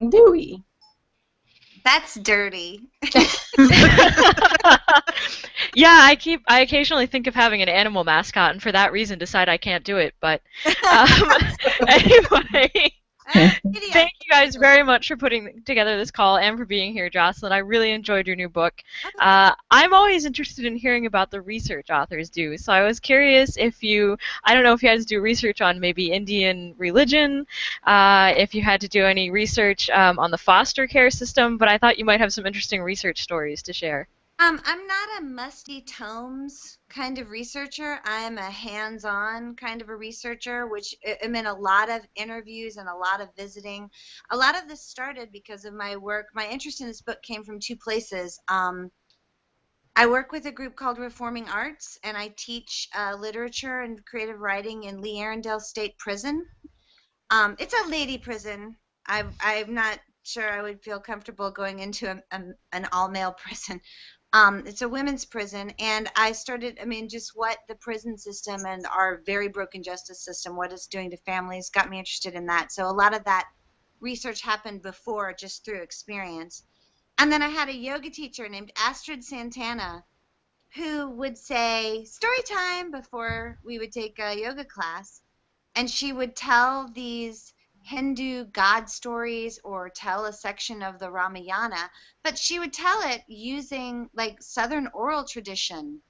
Dewey. That's dirty. Yeah, I occasionally think of having an animal mascot, and for that reason decide I can't do it. But um, anyway, Kitty, thank you guys very much for putting together this call and for being here, Jocelyn. I really enjoyed your new book. I'm always interested in hearing about the research authors do. So I was curious if I don't know if you guys do research on maybe Indian religion, if you had to do any research on the foster care system, but I thought you might have some interesting research stories to share. I'm not a musty tomes kind of researcher. I'm a hands-on kind of a researcher, which I mean a lot of interviews and a lot of visiting. A lot of this started because of my work. My interest in this book came from two places. I work with a group called Reforming Arts, and I teach literature and creative writing in Lee Arundel State Prison. It's a lady prison. I'm not sure I would feel comfortable going into an all-male prison. It's a women's prison, and I started, I mean, just what the prison system and our very broken justice system, what it's doing to families, got me interested in that. So a lot of that research happened before, just through experience. And then I had a yoga teacher named Astrid Santana who would say story time before we would take a yoga class, and she would tell these Hindu god stories or tell a section of the Ramayana, but she would tell it using like Southern oral tradition.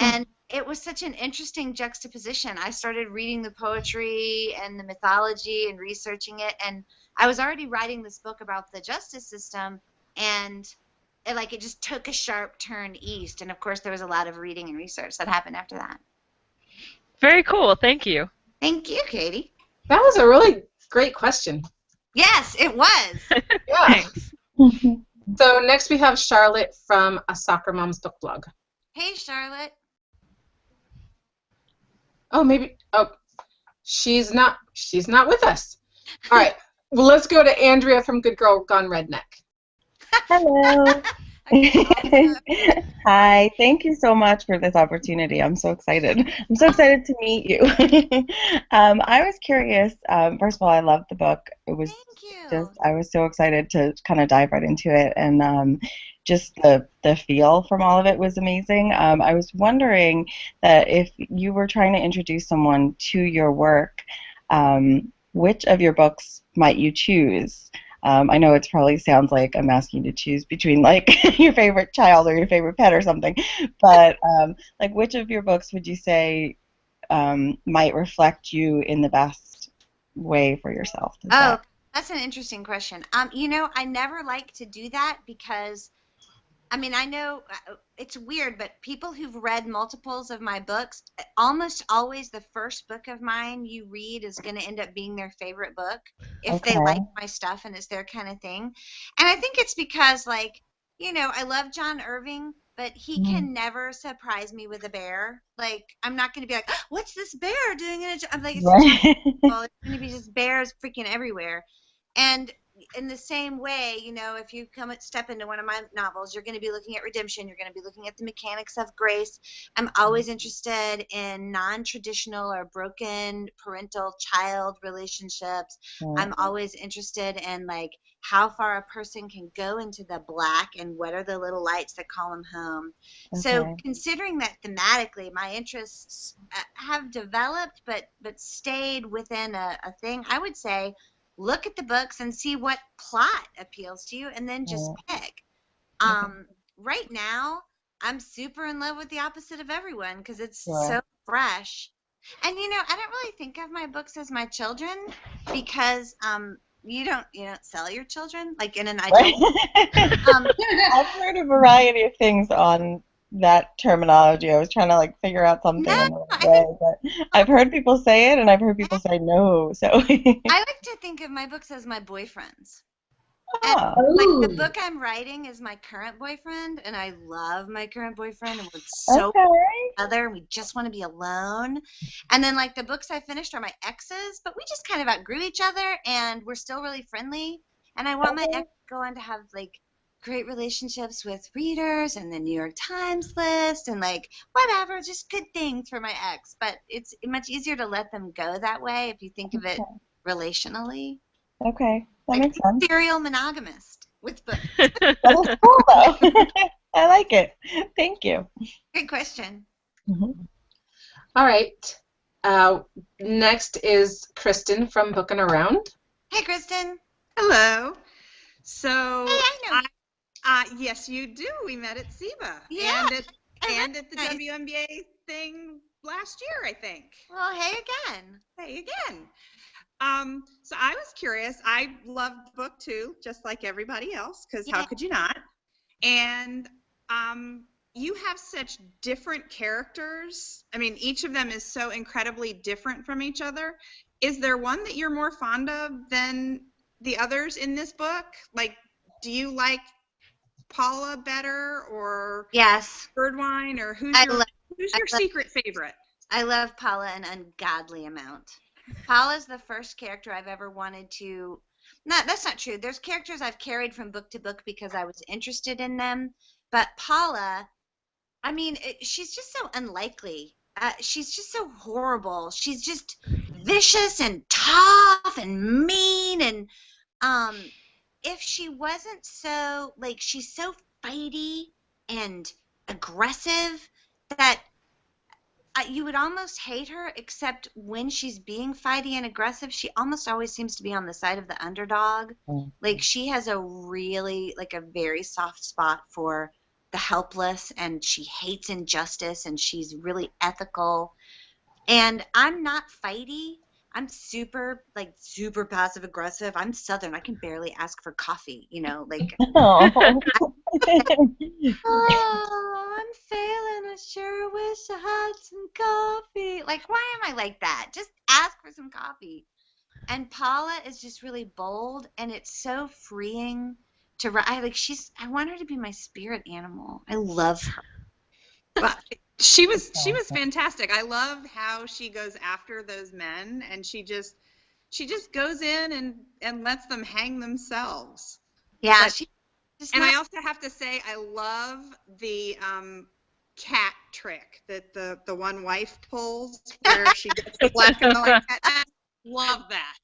And it was such an interesting juxtaposition. I started reading the poetry and the mythology and researching it, and I was already writing this book about the justice system, and it just took a sharp turn east. And of course, there was a lot of reading and research that happened after that. Very cool. Thank you. Thank you, Katie. That was a really great question. Yes, it was. Yeah. Thanks. So next we have Charlotte from A Soccer Mom's Book Blog. Hey, Charlotte. Oh, maybe. Oh, she's not with us. All right. Well, let's go to Andrea from Good Girl Gone Redneck. Hello. Hi. Thank you so much for this opportunity. I'm so excited. I'm so excited to meet you. I was curious. First of all, I loved the book. It was I was so excited to kind of dive right into it, and just the feel from all of it was amazing. I was wondering that if you were trying to introduce someone to your work, which of your books might you choose? I know it probably sounds like I'm asking you to choose between like your favorite child or your favorite pet or something, but like which of your books would you say might reflect you in the best way for yourself? That's an interesting question. I never like to do that because I mean, I know it's weird, but people who've read multiples of my books, almost always the first book of mine you read is going to end up being their favorite book if they like my stuff and it's their kind of thing. And I think it's because, I love John Irving, but he can never surprise me with a bear. Like, I'm not going to be like, what's this bear doing in a... I'm like, it's going to be just bears freaking everywhere. And in the same way, if you step into one of my novels, you're going to be looking at redemption. You're going to be looking at the mechanics of grace. I'm always interested in non-traditional or broken parental-child relationships. I'm always interested in, how far a person can go into the black and what are the little lights that call them home. So considering that thematically, my interests have developed but stayed within a thing, I would say look at the books and see what plot appeals to you and then just pick. Right now, I'm super in love with The Opposite of Everyone because it's so fresh. And, I don't really think of my books as my children because you don't sell your children like in an ideal. I've heard a variety of things on that terminology. I was trying to figure out something in the right way, but I've heard people say it and I've heard people say no. So I like to think of my books as my boyfriends. And the book I'm writing is my current boyfriend, and I love my current boyfriend, and we're so together, and we just want to be alone. And then the books I finished are my exes, but we just kind of outgrew each other, and we're still really friendly. And I want my ex to go on to have great relationships with readers and the New York Times list and whatever, just good things for my ex. But it's much easier to let them go that way if you think of it relationally. Okay, that like makes sense. serial monogamist with books. That is cool, though. I like it. Thank you. Good question. Mm-hmm. All right. Next is Kristen from Bookin' Around. Hey, Kristen. Hello. So, Hey, I know. yes, you do. We met at SIBA Yeah, and at the nice. WNBA thing last year, I think. Well, hey again. Hey again. So I was curious. I loved the book too, just like everybody else, because how could you not? And you have such different characters. I mean, each of them is so incredibly different from each other. Is there one that you're more fond of than the others in this book? Like, do you like Paula better or Yes. Birdwine, or who's your secret favorite? I love Paula an ungodly amount. Paula's the first character I've ever wanted to. That's not true. There's characters I've carried from book to book because I was interested in them. But Paula, I mean, she's just so unlikely. She's just so horrible. She's just vicious and tough and mean. And if she wasn't so, like, she's so fighty and aggressive that you would almost hate her, except when she's being fighty and aggressive, she almost always seems to be on the side of the underdog. Mm-hmm. Like, she has a really, like, a very soft spot for the helpless, and she hates injustice, and she's really ethical. And I'm not fighty. I'm super passive aggressive. I'm Southern. I can barely ask for coffee, you know, like. Oh, I'm failing. I sure wish I had some coffee. Like, why am I like that? Just ask for some coffee. And Paula is just really bold, and it's so freeing to write. I want her to be my spirit animal. I love her. Well, she was fantastic. I love how she goes after those men, and she just goes in and lets them hang themselves. Yeah. And I also have to say, I love the cat trick that the one wife pulls, where she gets the black and the white cat. I love that.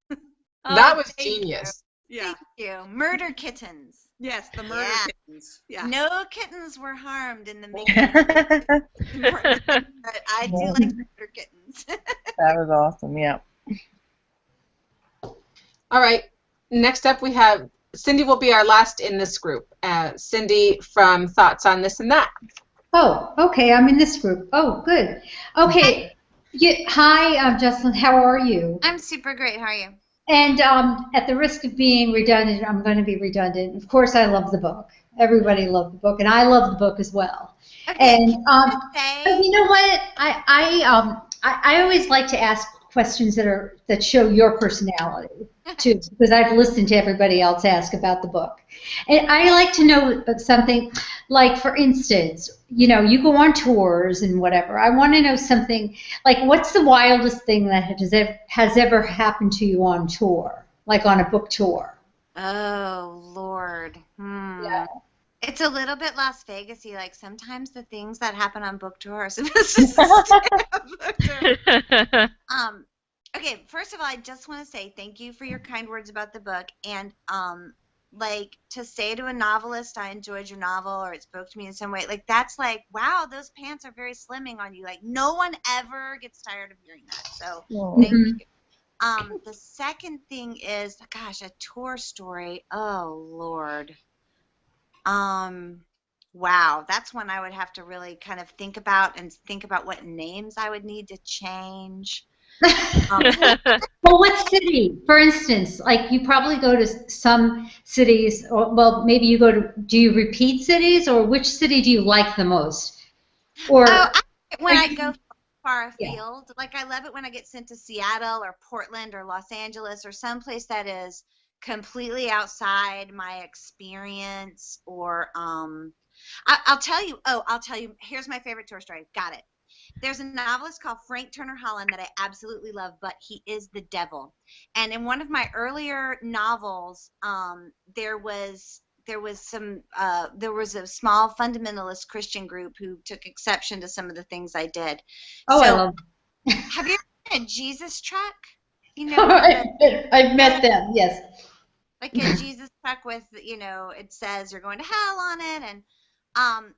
That was genius. Yeah. Thank you. Murder kittens. Yes, the murder kittens. Yeah. No kittens were harmed in the making. But I do like murder kittens. That was awesome. Yeah. All right. Next up, we have Cindy. Will be our last in this group. Cindy from Thoughts on This and That. Oh, okay. I'm in this group. Oh, good. Okay. Hi, Joshilyn. How are you? I'm super great. How are you? And at the risk of being redundant, I'm going to be redundant. Of course, I love the book. Everybody loved the book, and I love the book as well. Okay. And but you know what? I always like to ask questions that show your personality too, because I've listened to everybody else ask about the book, and I like to know something. Like, for instance, you know, you go on tours and whatever. I want to know something like, what's the wildest thing that has ever happened to you on tour, like on a book tour? Oh, Lord. Yeah. It's a little bit Las Vegas-y. Like, sometimes the things that happen on book tour are supposed to stay on book tour. Okay, first of all, I just want to say thank you for your kind words about the book. And, like, to say to a novelist, I enjoyed your novel, or it spoke to me in some way, like, that's like, wow, those pants are very slimming on you. Like, no one ever gets tired of hearing that. So, thank you. The second thing is, gosh, a tour story. Oh, Lord. Wow, that's one I would have to really kind of think about what names I would need to change. Well, what city? For instance, like, you probably go to some cities, or, well, maybe you go to, do you repeat cities, or which city do you like the most? Or when I go far afield, like, I love it when I get sent to Seattle or Portland or Los Angeles or someplace that is completely outside my experience. Or I'll tell you, here's my favorite tour story. Got it. There's a novelist called Frank Turner Holland that I absolutely love, but he is the devil. And in one of my earlier novels, there was a small fundamentalist Christian group who took exception to some of the things I did. Oh, so, I love them. Have you ever been a Jesus truck? You know, I've met them, yes. like a Jesus truck with, you know, it says you're going to hell on it. And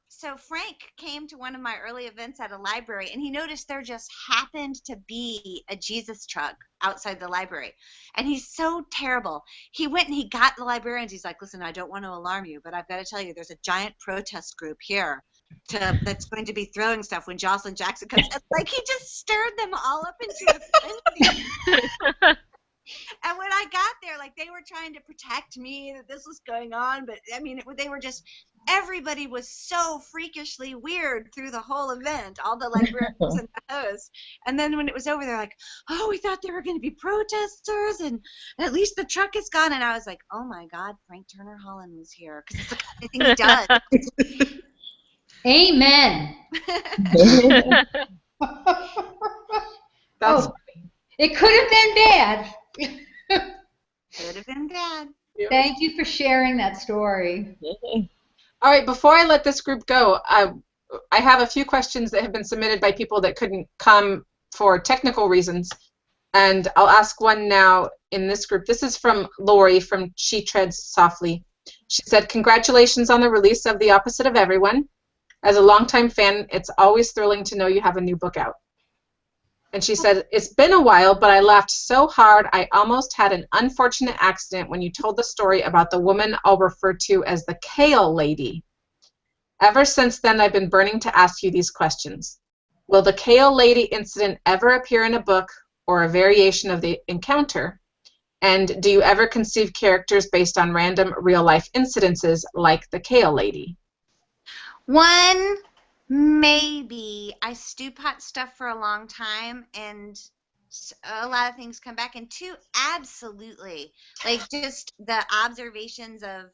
so Frank came to one of my early events at a library, and he noticed there just happened to be a Jesus truck outside the library. And he's so terrible. He went and he got the librarians. He's like, listen, I don't want to alarm you, but I've got to tell you, there's a giant protest group here that's going to be throwing stuff when Joshilyn Jackson comes. Like, he just stirred them all up into a frenzy. And when I got there, like, they were trying to protect me that this was going on, but I mean, they were just, everybody was so freakishly weird through the whole event, all the librarians and the host. And then when it was over, they're like, oh, we thought there were going to be protesters, and at least the truck is gone. And I was like, oh my God, Frank Turner Holland was here, because it's the kind of thing he does. Amen. That's it could have been bad. Could have been bad. Thank you for sharing that story. All right, before I let this group go, I have a few questions that have been submitted by people that couldn't come for technical reasons, and I'll ask one now in this group. This is from Lori from She Treads Softly. She said, congratulations on the release of The Opposite of Everyone. As a longtime fan, it's always thrilling to know you have a new book out. And she said, it's been a while, but I laughed so hard I almost had an unfortunate accident when you told the story about the woman I'll refer to as the Kale Lady. Ever since then, I've been burning to ask you these questions. Will the Kale Lady incident ever appear in a book or a variation of the encounter? And do you ever conceive characters based on random real-life incidences like the Kale Lady? One, maybe. I stew pot stuff for a long time, and a lot of things come back. And two, absolutely. Like, just the observations of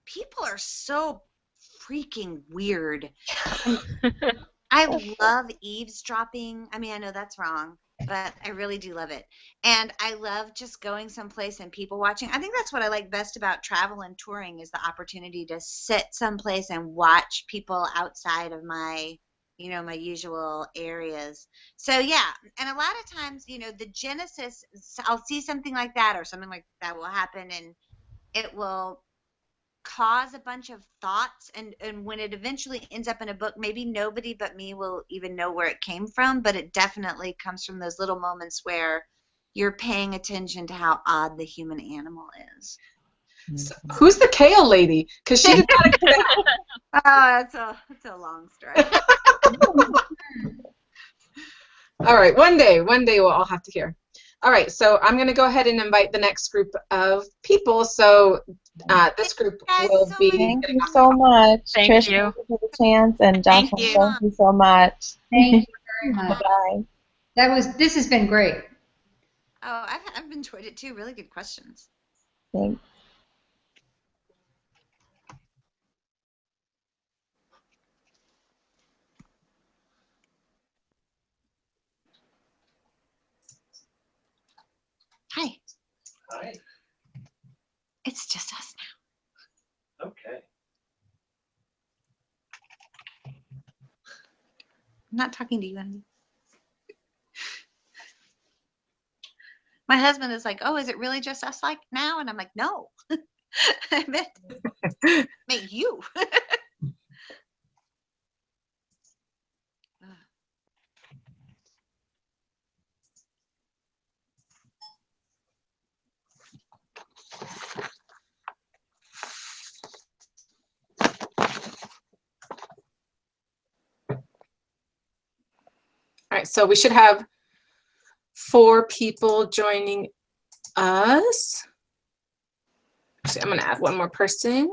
people are so freaking weird. I love eavesdropping. I mean, I know that's wrong, but I really do love it. And I love just going someplace and people watching. I think that's what I like best about travel and touring, is the opportunity to sit someplace and watch people outside of my, you know, my usual areas. So yeah, and a lot of times, you know, the genesis, I'll see something like that or something like that will happen, and it will cause a bunch of thoughts, and when it eventually ends up in a book, maybe nobody but me will even know where it came from, but it definitely comes from those little moments where you're paying attention to how odd the human animal is. So, who's the Kale Lady? Because she did not exist. Oh, it's a long story. All right, one day we'll all have to hear. All right, so I'm going to go ahead and invite the next group of people. So this group will be. Thank you so much. Thank Trish, you. thank you for the chance, and Joshua, thank you so much. Thank you very much. Bye. This has been great. Oh, I've enjoyed it too. Really good questions. Thanks. Hi. Hi. It's just us now. Okay. I'm not talking to you, Andy. My husband is like, oh, is it really just us like now? And I'm like, no. I meant you. All right, so we should have 4 people joining us. Actually, I'm going to add one more person.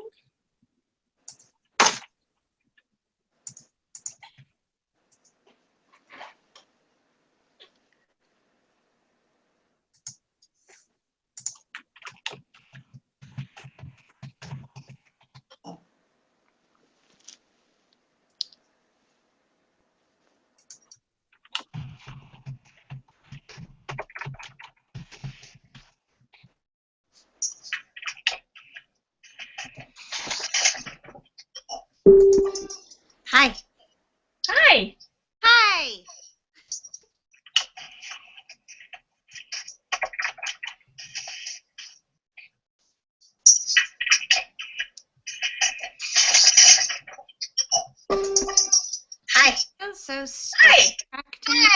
so Star Trek to me.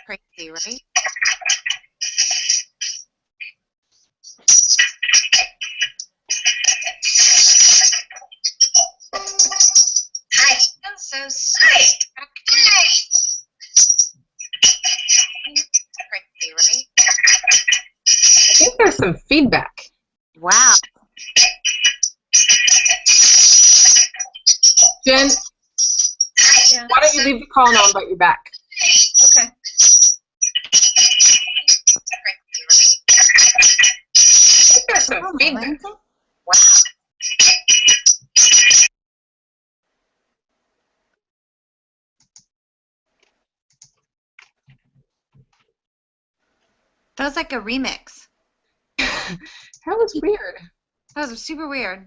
Crazy, right? Hi. So Star Trek to me. Crazy, right? I think there's some feedback. Wow. Jen, why don't you leave the call and I'll invite you back? Okay. I think there's some feedback. Wow. That was like a remix. That was weird. That was super weird.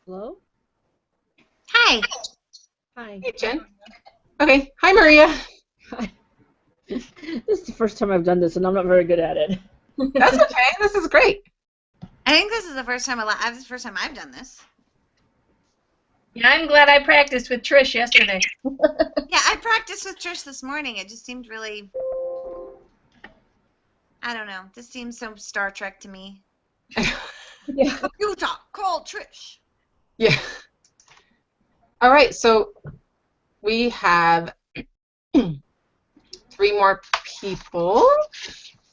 Hello? Hi. Hi. Hey, Jen. Okay. Hi, Maria. Hi. This is the first time I've done this, and I'm not very good at it. That's okay. This is great. I think this is the first time I've done this. Yeah, I'm glad I practiced with Trish yesterday. Yeah, I practiced with Trish this morning. It just seemed really, I don't know. This seems so Star Trek to me. Yeah. Computer, call Trish. Yeah. All right. So we have 3 more people,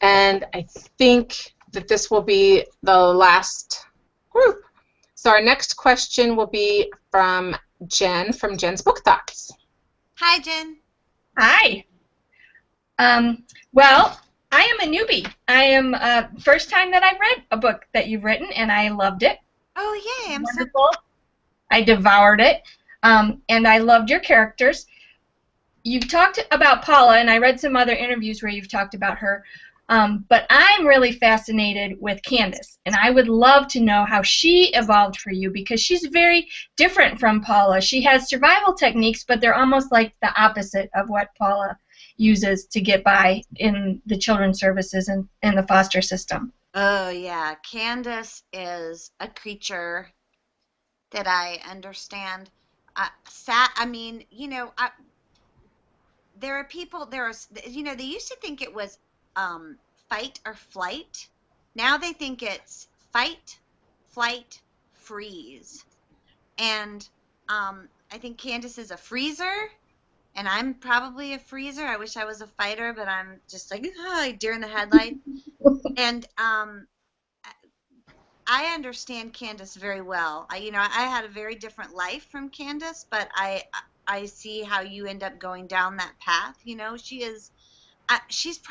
and I think that this will be the last group. So our next question will be from Jen, from Jen's Book Thoughts. Hi, Jen. Hi. Well, I am a newbie. I am first time that I've read a book that you've written, and I loved it. Oh, yay. I'm Wonderful. I devoured it, and I loved your characters. You've talked about Paula, and I read some other interviews where you've talked about her, but I'm really fascinated with Candace, and I would love to know how she evolved for you, because she's very different from Paula. She has survival techniques, but they're almost like the opposite of what Paula uses to get by in the children's services and in the foster system. Oh, yeah. Candace is a creature that I understand. There are people, they used to think it was fight or flight. Now they think it's fight, flight, freeze. And I think Candace is a freezer, and I'm probably a freezer. I wish I was a fighter, but I'm just like, deer in the headlight. And I understand Candace very well. I had a very different life from Candace, but I see how you end up going down that path. She's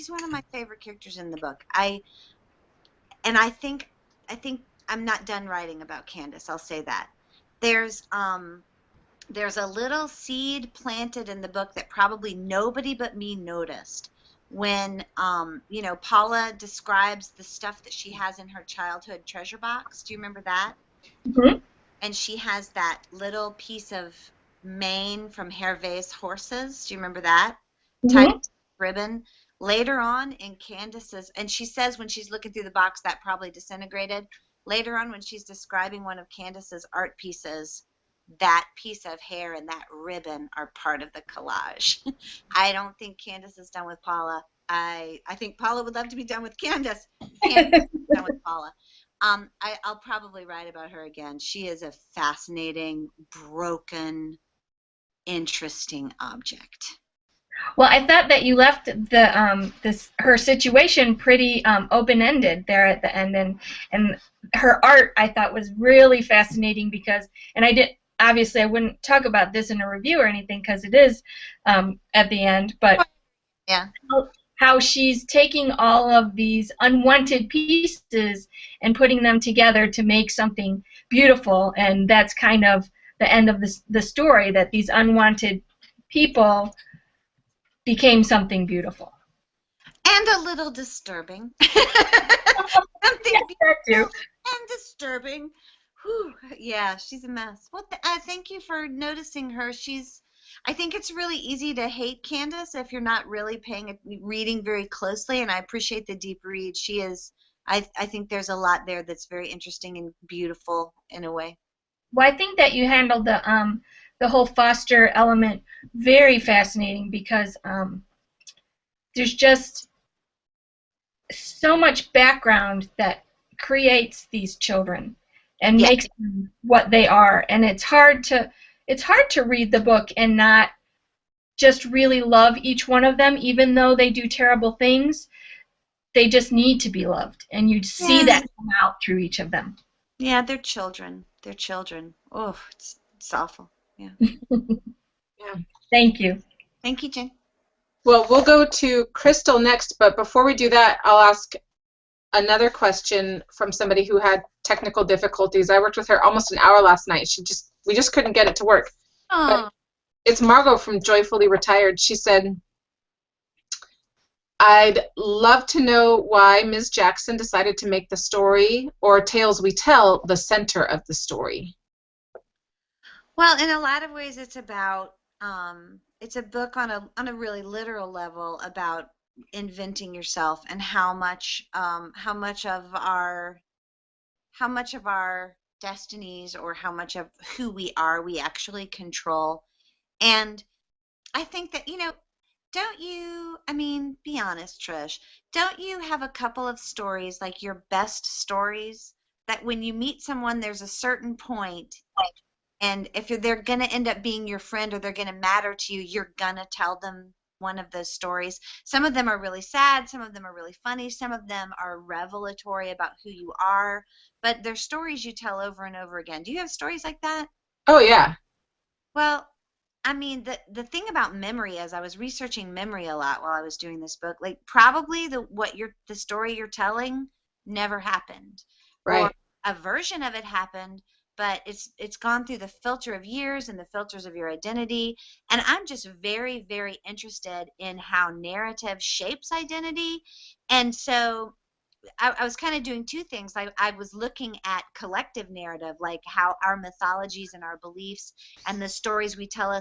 one of my favorite characters in the book. I think I'm not done writing about Candace. I'll say that. There's a little seed planted in the book that probably nobody but me noticed when Paula describes the stuff that she has in her childhood treasure box. Do you remember that? Mm-hmm. And she has that little piece of mane from Hervé's horses. Do you remember that? Mm-hmm. Tiny ribbon. Later on in Candace's, and she says when she's looking through the box that probably disintegrated. Later on when she's describing one of Candace's art pieces, that piece of hair and that ribbon are part of the collage. I don't think Candace is done with Paula. I think Paula would love to be done with Candace. Candace is done with Paula. I'll probably write about her again. She is a fascinating, broken, interesting object. Well, I thought that you left her situation pretty open-ended there at the end, and her art I thought was really fascinating because, and obviously I wouldn't talk about this in a review or anything because it is at the end, but yeah, how she's taking all of these unwanted pieces and putting them together to make something beautiful, and that's kind of the end of the story, that these unwanted people became something beautiful. And a little disturbing. Something Yes, that too. and disturbing. Whew. Yeah, she's a mess. Well, thank you for noticing her. I think it's really easy to hate Candace if you're not really reading very closely, and I appreciate the deep read. She is. I think there's a lot there that's very interesting and beautiful in a way. Well, I think that you handled the whole foster element very fascinating because there's just so much background that creates these children and makes them what they are, and it's hard to read the book and not just really love each one of them, even though they do terrible things. They just need to be loved, and you see that come out through each of them. Yeah, they're children. They're children. Oh, it's awful. Yeah. Yeah. Thank you. Thank you, Jen. Well, we'll go to Crystal next, but before we do that, I'll ask another question from somebody who had technical difficulties. I worked with her almost an hour last night. We just couldn't get it to work. But it's Margot from Joyfully Retired. She said, I'd love to know why Ms. Jackson decided to make the story, or Tales We Tell, the center of the story. Well, in a lot of ways, it's about it's a book on a really literal level about inventing yourself and how much of our destinies, or how much of who we are, we actually control. And I think that, don't you, be honest, Trish, don't you have a couple of stories, like your best stories, that when you meet someone, there's a certain point, and if they're going to end up being your friend, or they're going to matter to you, you're going to tell them one of those stories. Some of them are really sad, some of them are really funny, some of them are revelatory about who you are, but they're stories you tell over and over again. Do you have stories like that? Oh, yeah. Well, the thing about memory is, I was researching memory a lot while I was doing this book. Like, probably the story you're telling never happened. Right. Or a version of it happened, but it's gone through the filter of years and the filters of your identity. And I'm just very, very interested in how narrative shapes identity. And so I was kind of doing two things. I was looking at collective narrative, like how our mythologies and our beliefs and the stories we tell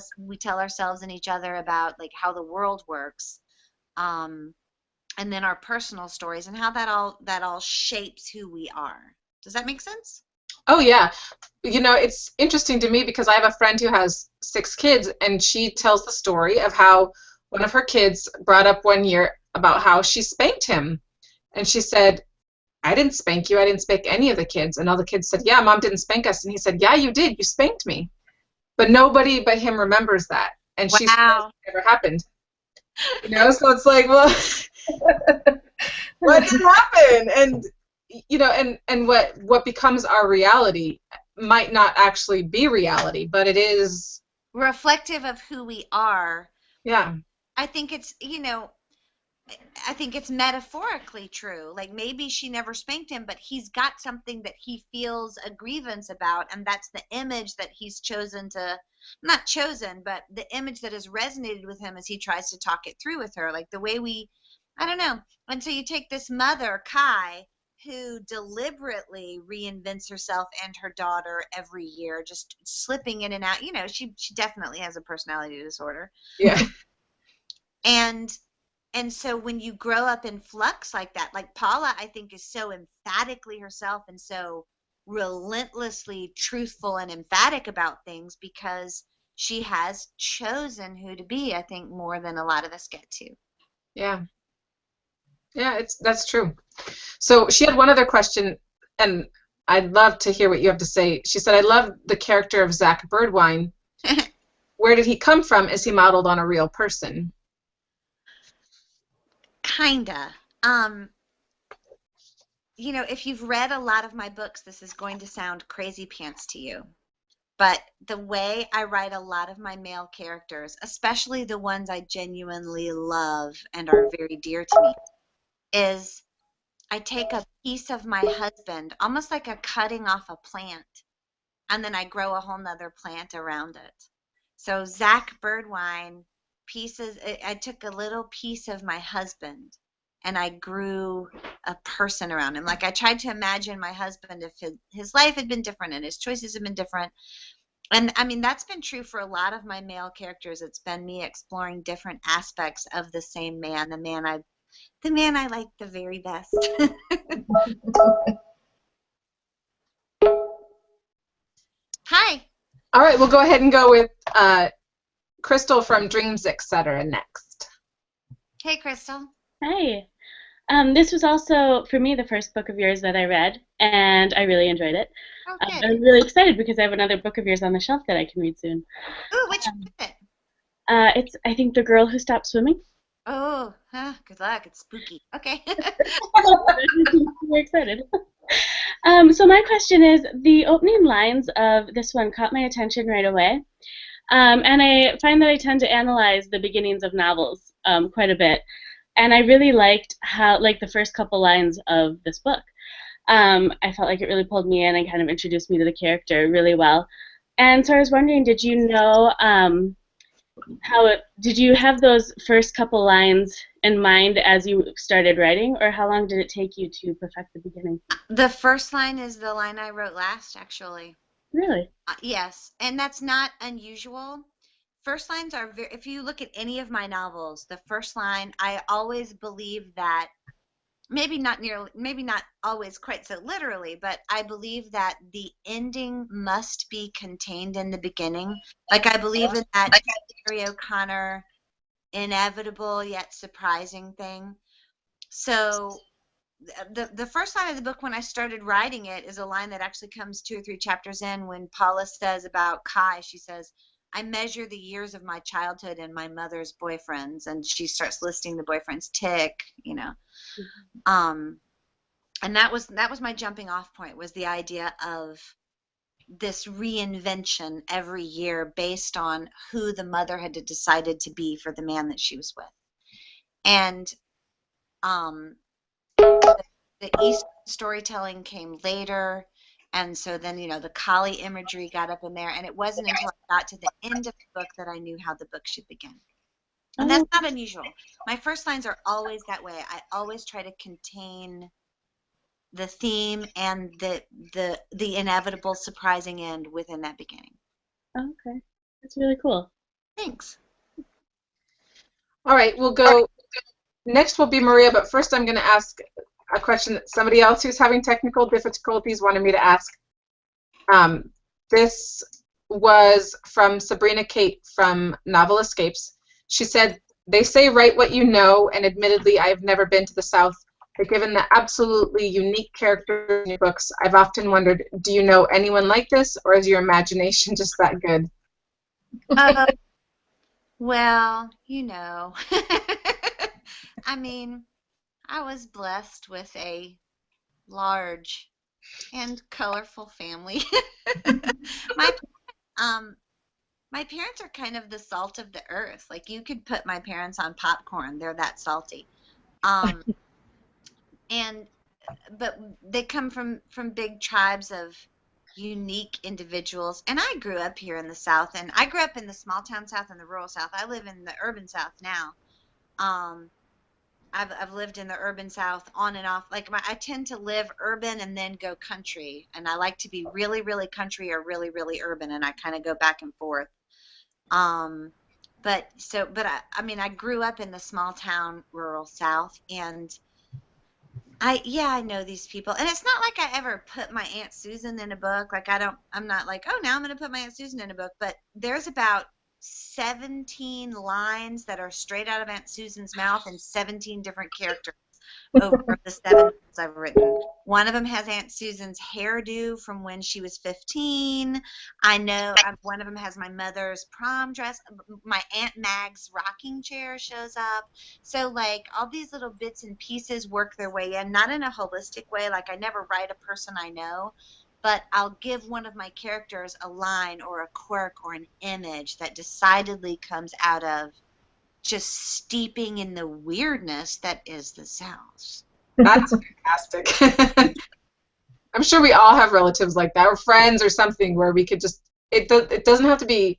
ourselves and each other about, like, how the world works, and then our personal stories and how that all shapes who we are. Does that make sense? Oh, yeah. It's interesting to me because I have a friend who has 6 kids, and she tells the story of how one of her kids brought up one year about how she spanked him. And she said, I didn't spank you. I didn't spank any of the kids. And all the kids said, yeah, Mom didn't spank us. And he said, yeah, you did. You spanked me. But nobody but him remembers that. And she says it never happened. So it's like, well, what did happen? And what becomes our reality might not actually be reality, but it is reflective of who we are. Yeah. I think it's metaphorically true. Like, maybe she never spanked him, but he's got something that he feels a grievance about, and that's the image that he's not chosen, but the image that has resonated with him as he tries to talk it through with her. Like, the way I don't know. And so you take this mother, Kai, who deliberately reinvents herself and her daughter every year, just slipping in and out. She definitely has a personality disorder. Yeah. And so when you grow up in flux like that, like Paula, I think, is so emphatically herself and so relentlessly truthful and emphatic about things because she has chosen who to be, I think, more than a lot of us get to. Yeah. Yeah, that's true. So she had one other question, and I'd love to hear what you have to say. She said, I love the character of Zach Birdwine. Where did he come from? Is he modeled on a real person? Kinda. If you've read a lot of my books, this is going to sound crazy pants to you. But the way I write a lot of my male characters, especially the ones I genuinely love and are very dear to me, is I take a piece of my husband, almost like a cutting off a plant, and then I grow a whole nother plant around it. So Zach Birdwine pieces. I took a little piece of my husband, and I grew a person around him. Like I tried to imagine my husband if his life had been different and his choices had been different. And I mean, that's been true for a lot of my male characters. It's been me exploring different aspects of the same man, the man I like the very best. Hi. All right, we'll go ahead and go with Crystal from Dreams, Etc. next. Hey, Crystal. Hi. This was also, for me, the first book of yours that I read, and I really enjoyed it. Okay. I'm really excited because I have another book of yours on the shelf that I can read soon. Ooh, which one is it? It's, I think, The Girl Who Stopped Swimming. Oh, good luck. It's spooky. Okay. I'm excited. So my question is, the opening lines of this one caught my attention right away. And I find that I tend to analyze the beginnings of novels quite a bit. And I really liked how, like, the first couple lines of this book. I felt like it really pulled me in and kind of introduced me to the character really well. And so I was wondering, did you know did you have those first couple lines in mind as you started writing, or how long did it take you to perfect the beginning? The first line is the line I wrote last, actually. Really? Yes, and that's not unusual. First lines are if you look at any of my novels, the first line, I always believe that maybe not always quite so literally, but I believe that the ending must be contained in the beginning. Like I believe in that Harry O'Connor inevitable yet surprising thing. So the first line of the book when I started writing it is a line that actually comes 2 or 3 chapters in when Paula says about Kai. She says, I measure the years of my childhood and my mother's boyfriends, and she starts listing the boyfriends tick, you know. And that was my jumping off point, was the idea of this reinvention every year based on who the mother had decided to be for the man that she was with. And the Eastern storytelling came later, and so then, you know, the Kali imagery got up in there, and it wasn't until I got to the end of the book that I knew how the book should begin. And that's not unusual. My first lines are always that way. I always try to contain the theme and the inevitable surprising end within that beginning. Okay. That's really cool. Thanks. All right, we'll go. Next will be Maria, but first I'm going to ask a question that somebody else who's having technical difficulties wanted me to ask. This was from Sabrina Kate from Novel Escapes. She said, they say write what you know, and admittedly I have never been to the South, but given the absolutely unique characters in your books, I've often wondered, do you know anyone like this, or is your imagination just that good? Well, you know, I mean, I was blessed with a large and colorful family. My parents are kind of the salt of the earth. Like, you could put my parents on popcorn; they're that salty. But they come from big tribes of unique individuals. And I grew up here in the South, and I grew up in the small town South and the rural South. I live in the urban South now. I've lived in the urban South on and off. Like, I tend to live urban and then go country, and I like to be really, really country or really, really urban, and I kind of go back and forth. But I mean, I grew up in the small town rural South, and I know these people, and it's not like I ever put my Aunt Susan in a book. Like, I'm not like, oh, now I'm going to put my Aunt Susan in a book, but there's about 17 lines that are straight out of Aunt Susan's mouth and 17 different characters over the 7 books I've written. One of them has Aunt Susan's hairdo from when she was 15. I know one of them has my mother's prom dress. My Aunt Mag's rocking chair shows up. So, like, all these little bits and pieces work their way in, not in a holistic way. Like, I never write a person I know, but I'll give one of my characters a line or a quirk or an image that decidedly comes out of just steeping in the weirdness that is the South. That's fantastic. I'm sure we all have relatives like that, or friends or something, where we could just, it doesn't have to be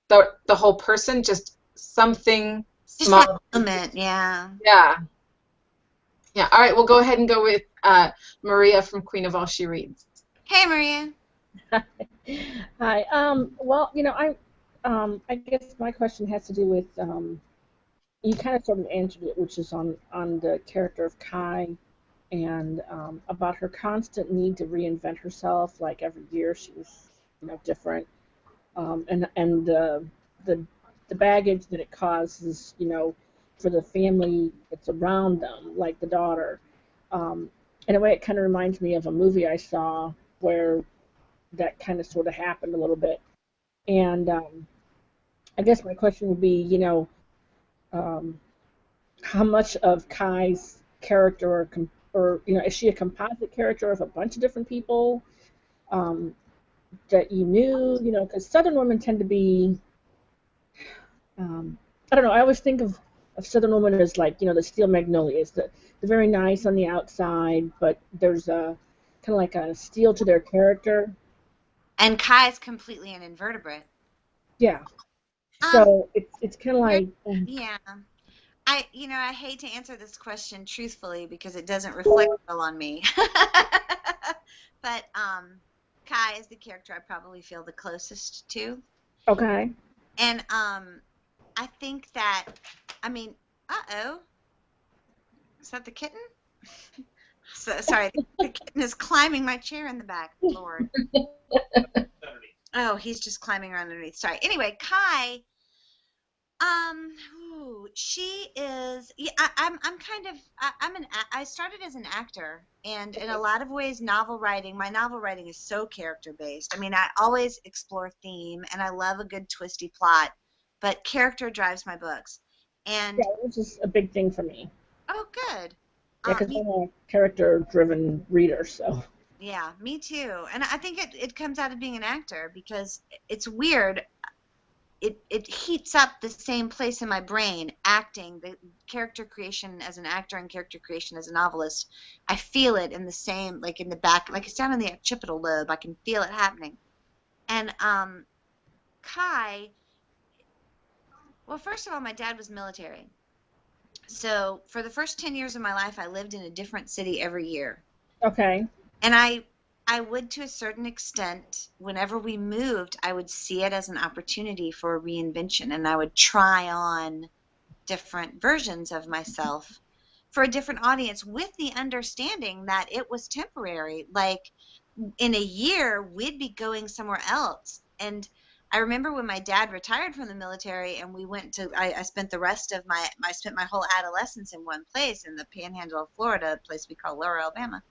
the whole person, just something Just small. that moment, yeah. Yeah. Yeah. All right, we'll go ahead and go with Maria from Queen of All She Reads. Hey, Maria. Hi. Well, I guess my question has to do with you kind of sort of answered it, which is on the character of Kai and about her constant need to reinvent herself. Like every year, she was, different, and the baggage that it causes, for the family that's around them, like the daughter. In a way, it kind of reminds me of a movie I saw where that kind of sort of happened a little bit. And I guess my question would be, um, how much of Kai's character, or is she a composite character of a bunch of different people um, that you knew? Because Southern women tend to be, I don't know. I always think of Southern women as like, the steel magnolias, they're very nice on the outside, but there's a kind of like a steel to their character. And Kai is completely an invertebrate. Yeah. So it's kind of like. Yeah. I hate to answer this question truthfully because it doesn't reflect well on me. But Kai is the character I probably feel the closest to. Okay. And I think that, uh-oh. Is that the kitten? Sorry, the kitten is climbing my chair in the back. Lord. Oh, he's just climbing around underneath. Sorry. Anyway, Kai, she is. Yeah, I started as an actor, and in a lot of ways, my novel writing is so character based. I mean, I always explore theme, and I love a good twisty plot, but character drives my books. And yeah, this is a big thing for me. Oh, good. Yeah, because I'm a character-driven reader, so. Yeah, me too. And I think it comes out of being an actor because it's weird. It heats up the same place in my brain, acting, the character creation as an actor and character creation as a novelist. I feel it in the same, like in the back, like it's down in the occipital lobe. I can feel it happening. And Kai, well, first of all, my dad was military. So for the first 10 years of my life, I lived in a different city every year. Okay. And I would, to a certain extent, whenever we moved, I would see it as an opportunity for reinvention, and I would try on different versions of myself for a different audience with the understanding that it was temporary. Like in a year, we'd be going somewhere else. And I remember when my dad retired from the military and we went to, I spent the rest of I spent my whole adolescence in one place in the panhandle of Florida, a place we call Lower Alabama.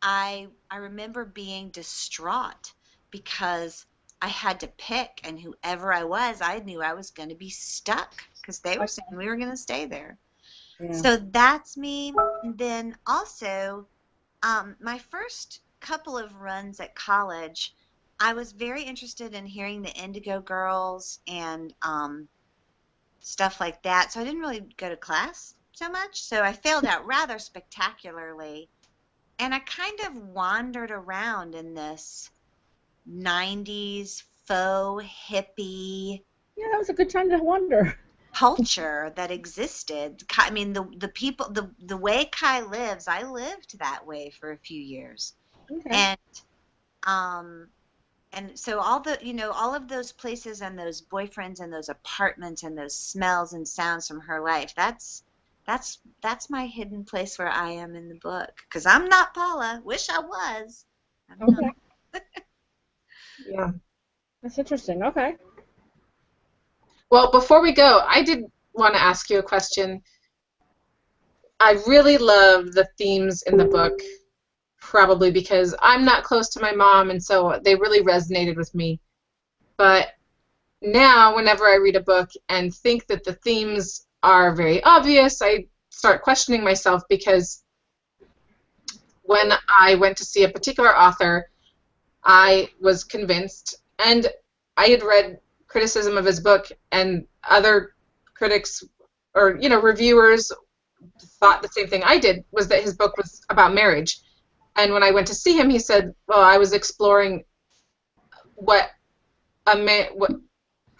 I remember being distraught because I had to pick, and whoever I was, I knew I was going to be stuck because they were saying we were going to stay there. Yeah. So that's me. And then also, my first couple of runs at college, I was very interested in hearing the Indigo Girls and stuff like that. So I didn't really go to class so much. So I failed out rather spectacularly. And I kind of wandered around in this 90s faux hippie. Yeah, that was a good time to wander. Culture that existed. I mean, the people, the way Kai lives, I lived that way for a few years. Okay. And so all of those places and those boyfriends and those apartments and those smells and sounds from her life, that's my hidden place where I am in the book. Because I'm not Paula. Wish I was. Okay. Yeah. That's interesting. Okay. Well, before we go, I did want to ask you a question. I really love the themes in the book, probably because I'm not close to my mom, and so they really resonated with me. But now, whenever I read a book and think that the themes are very obvious, I start questioning myself because when I went to see a particular author, I was convinced, and I had read criticism of his book, and other critics or reviewers thought the same thing I did, was that his book was about marriage. And when I went to see him, he said, well, I was exploring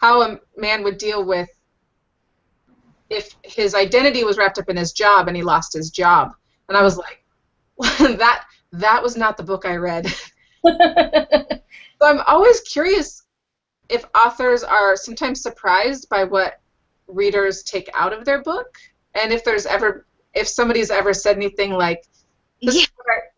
how a man would deal with if his identity was wrapped up in his job and he lost his job. And I was like, that was not the book I read. So I'm always curious if authors are sometimes surprised by what readers take out of their book, and if somebody's ever said anything like, this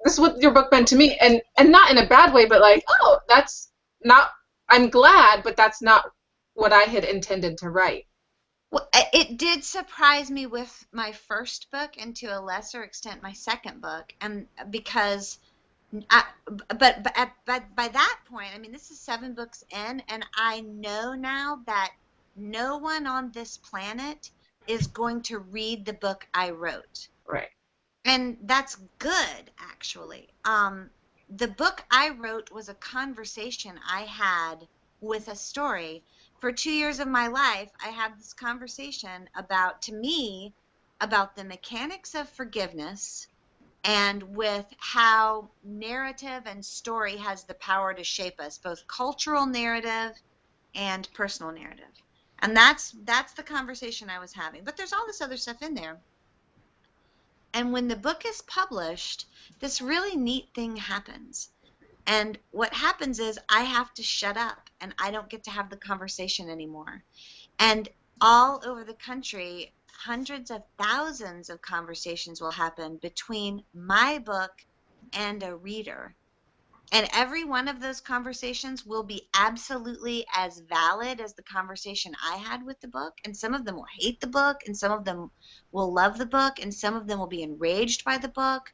is what your book meant to me, and not in a bad way, but like, oh, that's not, I'm glad, but that's not what I had intended to write. Well, it did surprise me with my first book, and to a lesser extent my second book, and because but by that point, I mean, this is 7 books in, and I know now that no one on this planet is going to read the book I wrote. Right. And that's good, actually. The book I wrote was a conversation I had with a story. For 2 years of my life, I had this conversation about the mechanics of forgiveness, and with how narrative and story has the power to shape us, both cultural narrative and personal narrative. And that's the conversation I was having. But there's all this other stuff in there. And when the book is published, this really neat thing happens. And what happens is I have to shut up, and I don't get to have the conversation anymore. And all over the country, hundreds of thousands of conversations will happen between my book and a reader. And every one of those conversations will be absolutely as valid as the conversation I had with the book. And some of them will hate the book, and some of them will love the book, and some of them will be enraged by the book,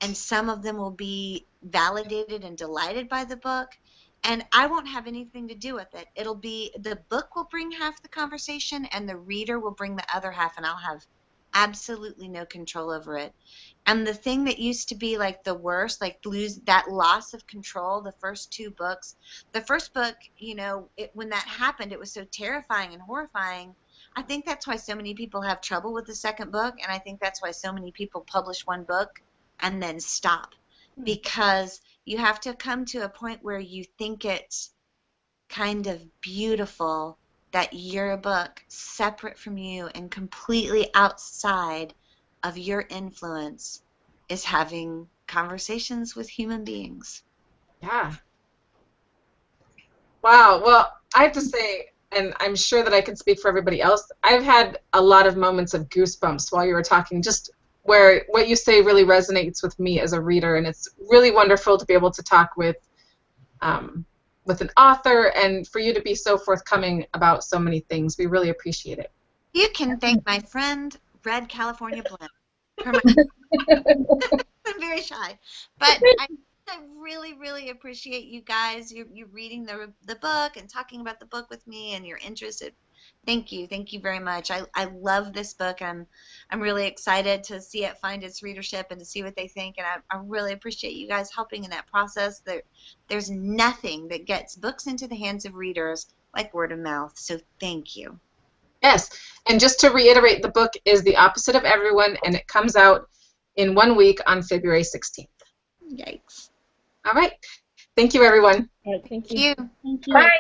and some of them will be validated and delighted by the book. And I won't have anything to do with it. It'll be, the book will bring half the conversation, and the reader will bring the other half, and I'll have absolutely no control over it. And the thing that used to be like the worst, like that loss of control, the first 2 books, the first book, you know, when that happened, it was so terrifying and horrifying. I think that's why so many people have trouble with the second book, and I think that's why so many people publish one book and then stop. Because you have to come to a point where you think it's kind of beautiful that your book, separate from you and completely outside of your influence, is having conversations with human beings. Yeah. Wow. Well, I have to say, and I'm sure that I can speak for everybody else, I've had a lot of moments of goosebumps while you were talking, just where what you say really resonates with me as a reader, and it's really wonderful to be able to talk with an author, and for you to be so forthcoming about so many things. We really appreciate it. You can thank my friend Red California Blend. I'm very shy, but I really, really appreciate you guys. You're reading the book and talking about the book with me, and you're interested. Thank you very much. I love this book. I'm really excited to see it find its readership and to see what they think, and I really appreciate you guys helping in that process. There's nothing that gets books into the hands of readers like word of mouth, so thank you. Yes, and just to reiterate, the book is The Opposite of Everyone, and it comes out in 1 week on February 16th. Yikes. All right. Thank you, everyone. All right, thank you. Thank you. Bye.